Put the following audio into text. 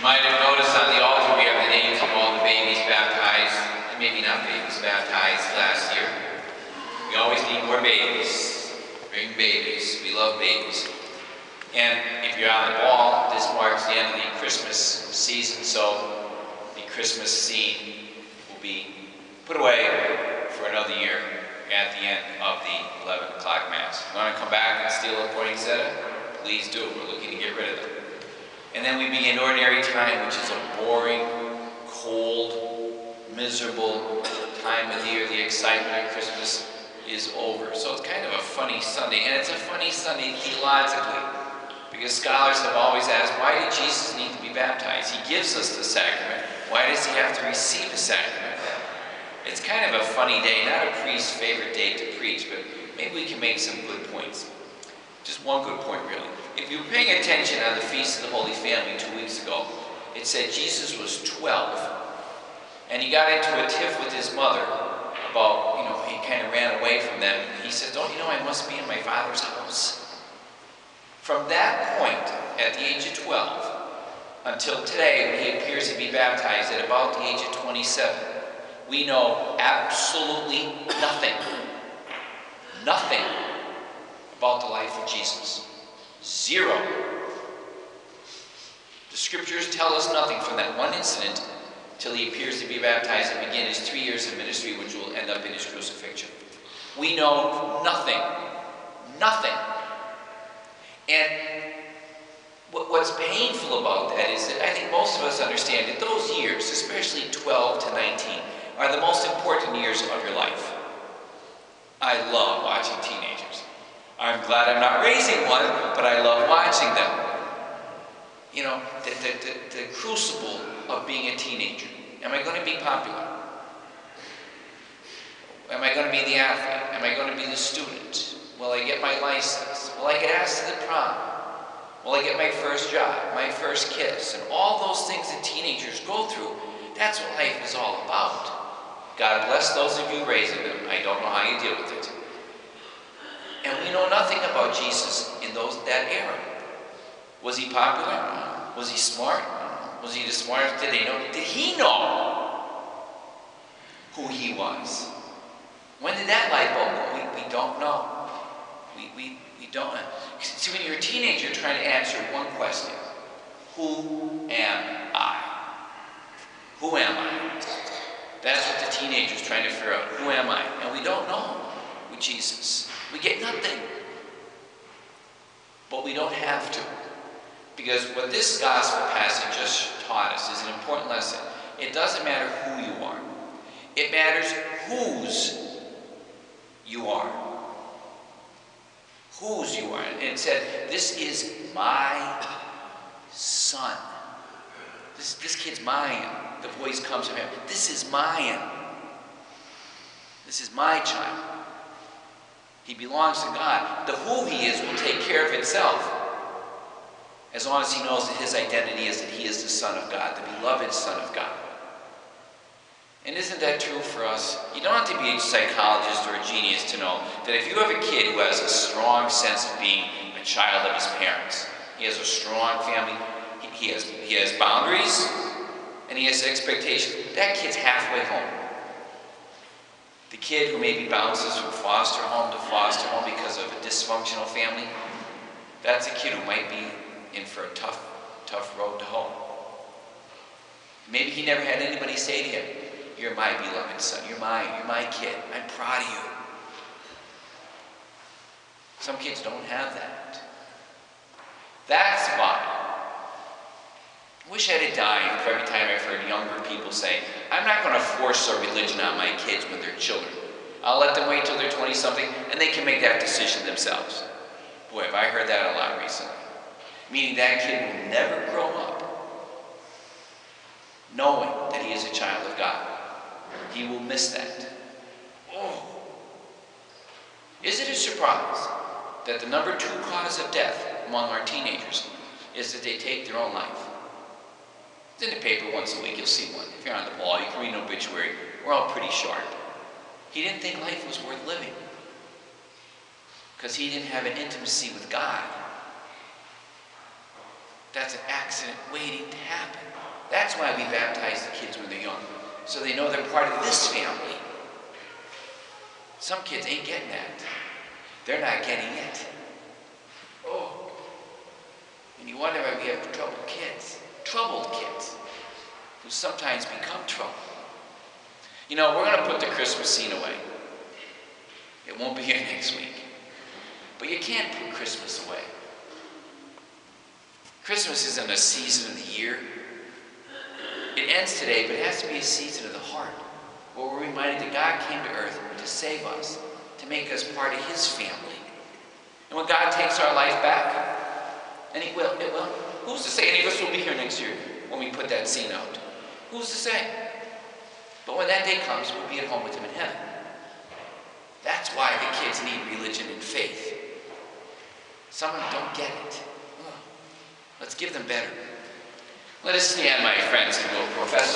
might have noticed on the altar we have the names of all the babies baptized, and maybe not babies baptized last year. We always need more babies. Bring babies. We love babies. And if you're on the ball, this marks the end of the Christmas season, so the Christmas scene will be put away for another year at the end of the 11 o'clock Mass. If you want to come back and steal a poinsettia, please do. We're looking to get rid of them. And then we begin ordinary time, which is a boring, cold, miserable time of the year. The excitement of Christmas is over. So it's kind of a funny Sunday. And it's a funny Sunday theologically, because scholars have always asked, why did Jesus need to be baptized? He gives us the sacrament. Why does he have to receive a sacrament? It's kind of a funny day, not a priest's favorite day to preach, but maybe we can make some good points. Just one good point, really. If you were paying attention on the Feast of the Holy Family 2 weeks ago, it said Jesus was 12, and he got into a tiff with his mother about, he kind of ran away from them. He said, don't you know I must be in my Father's house? From that point, at the age of 12, until today, when he appears to be baptized at about the age of 27, we know absolutely nothing about the life of Jesus. Zero. The scriptures tell us nothing from that one incident till he appears to be baptized and begin his 3 years of ministry, which will end up in his crucifixion. We know nothing. Nothing. And what's painful about that is that I think most of us understand that those years, especially 12 to 19, are the most important years of your life. I love watching teenagers. I'm glad I'm not raising one, but I love watching them. The crucible of being a teenager. Am I going to be popular? Am I going to be the athlete? Am I going to be the student? Will I get my license? Will I get asked to the prom? Will I get my first job, my first kiss? And all those things that teenagers go through, that's what life is all about. God bless those of you raising them. I don't know how you deal with it. And we know nothing about Jesus in that era. Was he popular? Was he smart? Was he the smartest? Did he know who he was? When did that light bulb go? We don't know. We don't know. See, when you're a teenager, you're trying to answer one question. Who am I? Who am I? That's what the teenager's trying to figure out. Who am I? And we don't know with Jesus. We get nothing. But we don't have to. Because what this gospel passage just taught us is an important lesson. It doesn't matter who you are. It matters whose you are. Whose you are. And it said, this is my son. This kid's mine. The voice comes from him. This is mine. This is my child. He belongs to God. The who he is will take care of itself, as long as he knows that his identity is that he is the Son of God, the beloved Son of God. And isn't that true for us? You don't have to be a psychologist or a genius to know that if you have a kid who has a strong sense of being a child of his parents, he has a strong family, he has boundaries, and he has expectations, that kid's halfway home. The kid who maybe bounces from foster home to foster home because of a dysfunctional family, that's a kid who might be in for a tough road to home. Maybe he never had anybody say to him, you're my beloved son, you're my kid, I'm proud of you. Some kids don't have that. That's why I wish I'd have died for every time I've heard younger people say, I'm not going to force a religion on my kids when they're children. I'll let them wait till they're 20-something and they can make that decision themselves. Boy, have I heard that a lot recently. Meaning that kid will never grow up knowing that he is a child of God. He will miss that. Oh. Is it a surprise that the number 2 cause of death among our teenagers is that they take their own life? It's in the paper once a week, you'll see one. If you're on the ball, you can read an obituary. We're all pretty sharp. He didn't think life was worth living because he didn't have an intimacy with God. That's an accident waiting to happen. That's why we baptize the kids when they're young, so they know they're part of this family. Some kids ain't getting that. They're not getting it. Oh. And you wonder why we have troubled kids, who sometimes become trouble. You know, we're going to put the Christmas scene away. It won't be here next week. But you can't put Christmas away. Christmas isn't a season of the year. It ends today, but it has to be a season of the heart, where we're reminded that God came to earth to save us, to make us part of his family. And when God takes our life back, and it will, who's to say any of us will be here next year when we put that scene out? Who's to say? But when that day comes, we'll be at home with him in heaven. That's why the kids need religion and faith. Some of them don't get it. Let's give them better. Let us stand, my friends, and we'll profess